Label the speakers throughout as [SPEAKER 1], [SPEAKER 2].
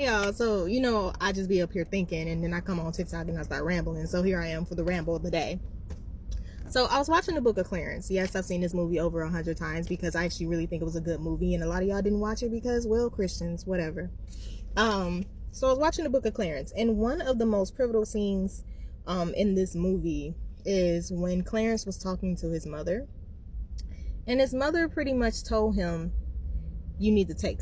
[SPEAKER 1] Yeah, so I just be up here thinking, and then I come on TikTok and I start rambling. So here I am for the ramble of the day. So I was watching the Book of Clarence. Yes, I've seen this movie over 100 times because I actually really think it was a good movie, and a lot of y'all didn't watch it because, well, Christians, whatever. So I was watching the Book of Clarence, and one of the most pivotal scenes, in this movie is when Clarence was talking to his mother, and his mother pretty much told him, "You need to take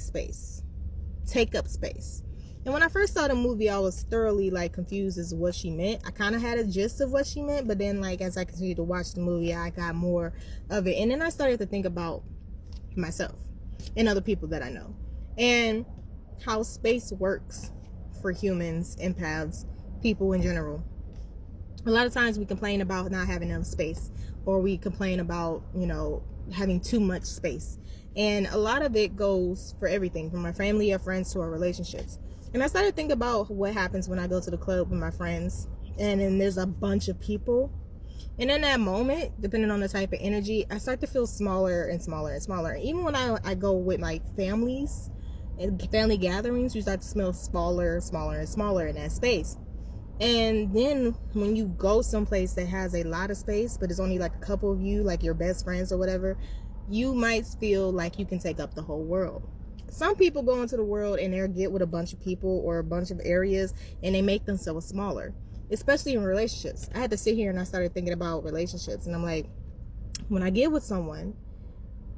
[SPEAKER 1] up space." And when I first saw the movie, I was thoroughly confused as to what she meant. I kind of had a gist of what she meant, but then as I continued to watch the movie, I got more of it. And then I started to think about myself and other people that I know and how space works for humans, empaths, people in general. A lot of times we complain about not having enough space, or we complain about, having too much space. And a lot of it goes for everything, from our family, our friends, to our relationships. And I started thinking about what happens when I go to the club with my friends, and then there's a bunch of people. And in that moment, depending on the type of energy, I start to feel smaller and smaller and smaller. Even when I go with my families and family gatherings, you start to smell smaller, smaller, and smaller in that space. And then when you go someplace that has a lot of space, but it's only a couple of you, your best friends or whatever, you might feel like you can take up the whole world. Some people go into the world and they get with a bunch of people or a bunch of areas, and they make themselves smaller, especially in relationships. I had to sit here and I started thinking about relationships, and I'm like, when I get with someone,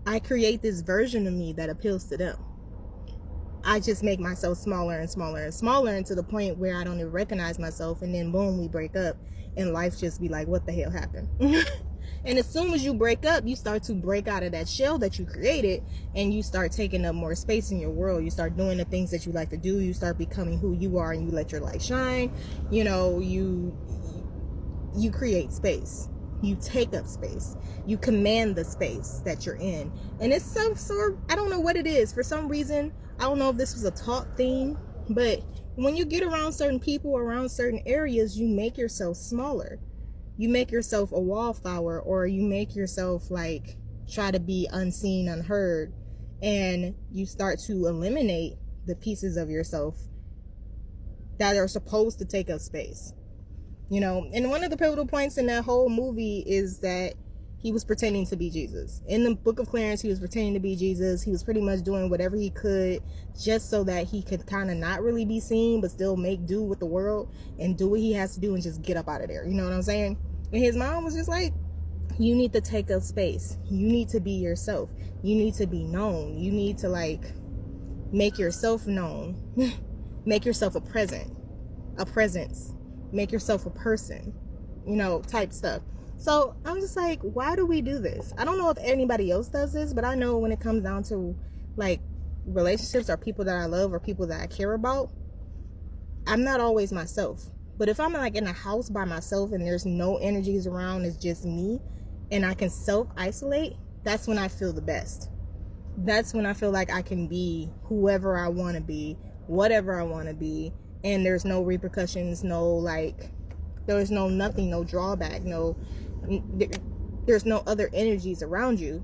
[SPEAKER 1] I create this version of me that appeals to them. I just make myself smaller and smaller and smaller, and to the point where I don't even recognize myself, and then boom, we break up, and life just be like, what the hell happened? And as soon as you break up, you start to break out of that shell that you created, and you start taking up more space in your world. You start doing the things that you like to do. You start becoming who you are, and you let your light shine. You create space. You take up space. You command the space that you're in. And it's I don't know what it is. For some reason, I don't know if this was a taught thing, but when you get around certain people, around certain areas, you make yourself smaller. You make yourself a wallflower, or you make yourself try to be unseen, unheard, and you start to eliminate the pieces of yourself that are supposed to take up space. And one of the pivotal points in that whole movie is that he was pretending to be Jesus. In the Book of Clarence, he was pretending to be Jesus. He was pretty much doing whatever he could just so that he could kind of not really be seen, but still make do with the world and do what he has to do and just get up out of there. You know what I'm saying? And his mom was just like, you need to take up space. You need to be yourself. You need to be known. You need to make yourself known. Make yourself a presence. Make yourself a person, type stuff. So I'm just like, why do we do this? I don't know if anybody else does this, but I know when it comes down to relationships or people that I love or people that I care about, I'm not always myself. But if I'm in a house by myself and there's no energies around, it's just me, and I can self-isolate, that's when I feel the best. That's when I feel like I can be whoever I want to be, whatever I want to be, and there's no repercussions, there's no nothing, no drawback, there's no other energies around you.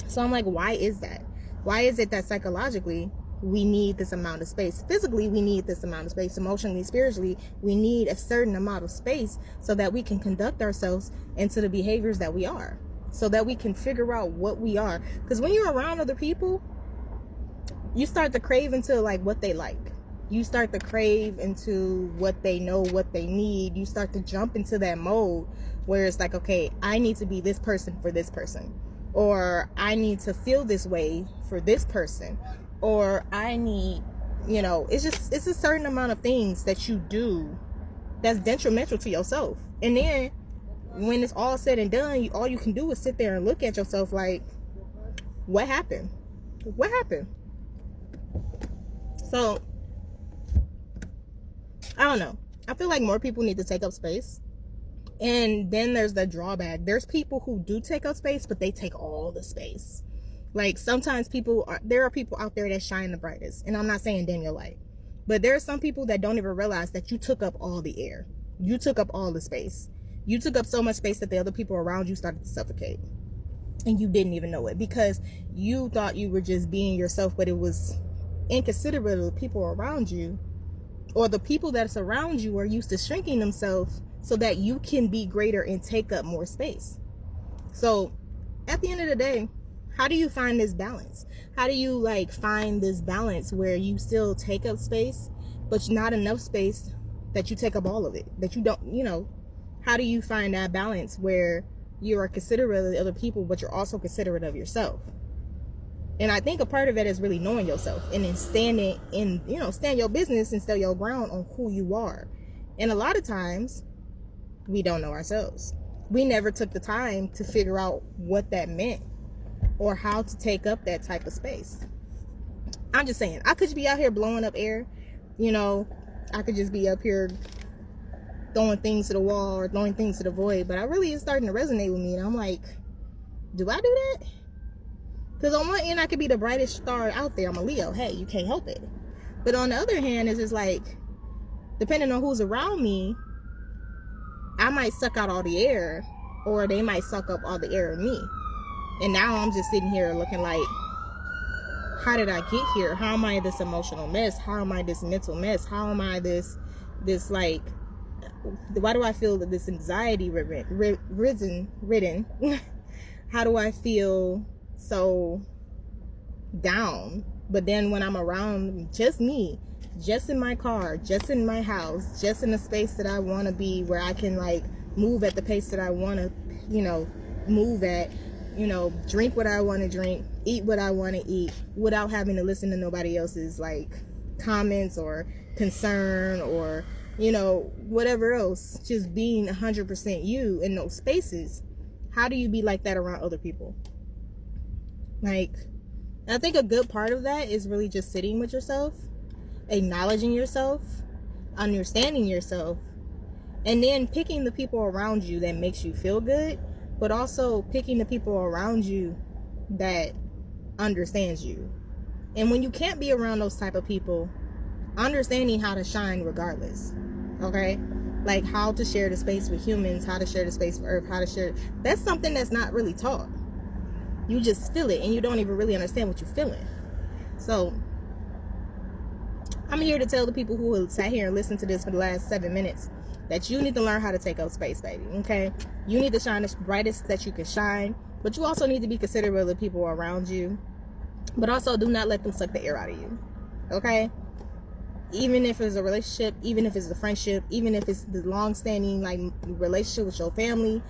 [SPEAKER 1] So I'm like, why is that? Why is it that psychologically we need this amount of space? Physically, we need this amount of space. Emotionally, spiritually, we need a certain amount of space so that we can conduct ourselves into the behaviors that we are, so that we can figure out what we are. Because when you're around other people, you start to crave into what they like. You start to crave into what they know, what they need. You start to jump into that mode where it's okay, I need to be this person for this person, or I need to feel this way for this person, or I need, it's a certain amount of things that you do that's detrimental to yourself. And then when it's all said and done, all you can do is sit there and look at yourself like, what happened? What happened? So I don't know. I feel like more people need to take up space. And then there's the drawback. There's people who do take up space, but they take all the space. Sometimes there are people out there that shine the brightest. And I'm not saying dim your light. But there are some people that don't even realize that you took up all the air. You took up all the space. You took up so much space that the other people around you started to suffocate. And you didn't even know it, because you thought you were just being yourself, but it was inconsiderate of the people around you, or the people that surround you are used to shrinking themselves so that you can be greater and take up more space. So at the end of the day, how do you find this balance? How do you find this balance where you still take up space, but not enough space that you take up all of it, that you don't, how do you find that balance where you are considerate of the other people, but you're also considerate of yourself? And I think a part of it is really knowing yourself and then standing in, stand your business and stand your ground on who you are. And a lot of times we don't know ourselves. We never took the time to figure out what that meant or how to take up that type of space. I'm just saying, I could be out here blowing up air, I could just be up here throwing things to the wall or throwing things to the void, but I really is starting to resonate with me, and I'm like, do I do that? Because on one end, I could be the brightest star out there. I'm a Leo. Hey, you can't help it. But on the other hand, it's just depending on who's around me, I might suck out all the air, or they might suck up all the air in me. And now I'm just sitting here looking like, how did I get here? How am I this emotional mess? How am I this mental mess? How am I this why do I feel this anxiety ridden? How do I feel so down? But then when I'm around just me, just in my car, just in my house, just in the space that I want to be, where I can move at the pace that I want to, move at, drink what I want to drink, eat what I want to eat, without having to listen to nobody else's comments or concern or whatever else. Just being 100% you in those spaces. How do you be like that around other people? I think a good part of that is really just sitting with yourself, acknowledging yourself, understanding yourself, and then picking the people around you that makes you feel good, but also picking the people around you that understands you. And when you can't be around those type of people, understanding how to shine regardless. Okay? How to share the space with humans, how to share the space with Earth, how to share. That's something that's not really taught. You just feel it, and you don't even really understand what you're feeling. So I'm here to tell the people who have sat here and listened to this for the last 7 minutes that you need to learn how to take up space, baby. Okay? You need to shine the brightest that you can shine, but you also need to be considerate of the people around you. But also, do not let them suck the air out of you. Even if it's a relationship, even if it's a friendship, even if it's the long-standing relationship with your family,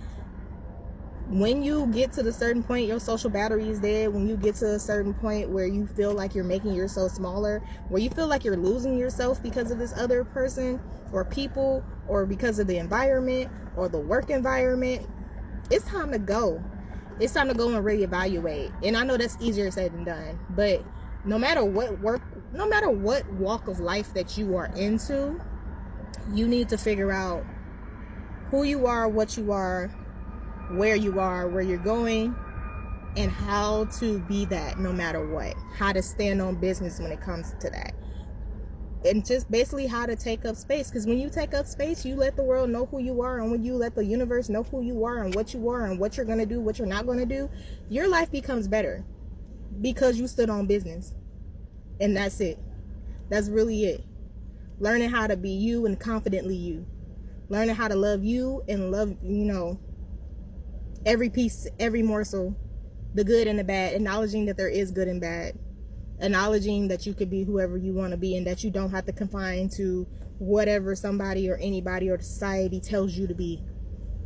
[SPEAKER 1] when you get to the certain point, your social battery is dead. When you get to a certain point where you feel like you're making yourself smaller, where you feel like you're losing yourself because of this other person or people, or because of the environment or the work environment, it's time to go. It's time to go and reevaluate. And I know that's easier said than done, but no matter what walk of life that you are into, you need to figure out who you are, what you are, where you're going, and how to be that no matter what. How to stand on business when it comes to that. And just basically how to take up space. Because when you take up space, you let the world know who you are. And when you let the universe know who you are and what you're going to do, what you're not going to do, your life becomes better. Because you stood on business. And that's it. That's really it. Learning how to be you and confidently you. Learning how to love you and love, every piece, every morsel, the good and the bad. Acknowledging that there is good and bad. Acknowledging that you could be whoever you want to be, and that you don't have to confine to whatever somebody or anybody or society tells you to be.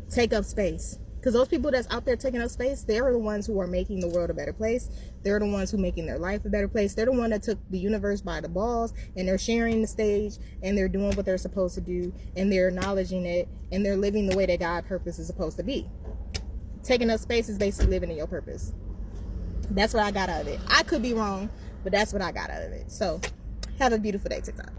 [SPEAKER 1] Take up space. Because those people that's out there taking up space, they're the ones who are making the world a better place. They're the ones who are making their life a better place. They're the one that took the universe by the balls, and they're sharing the stage, and they're doing what they're supposed to do, and they're acknowledging it, and they're living the way that God's purpose is supposed to be. Taking up space is basically living in your purpose. That's what I got out of it. I could be wrong, but that's what I got out of it. So have a beautiful day, TikTok.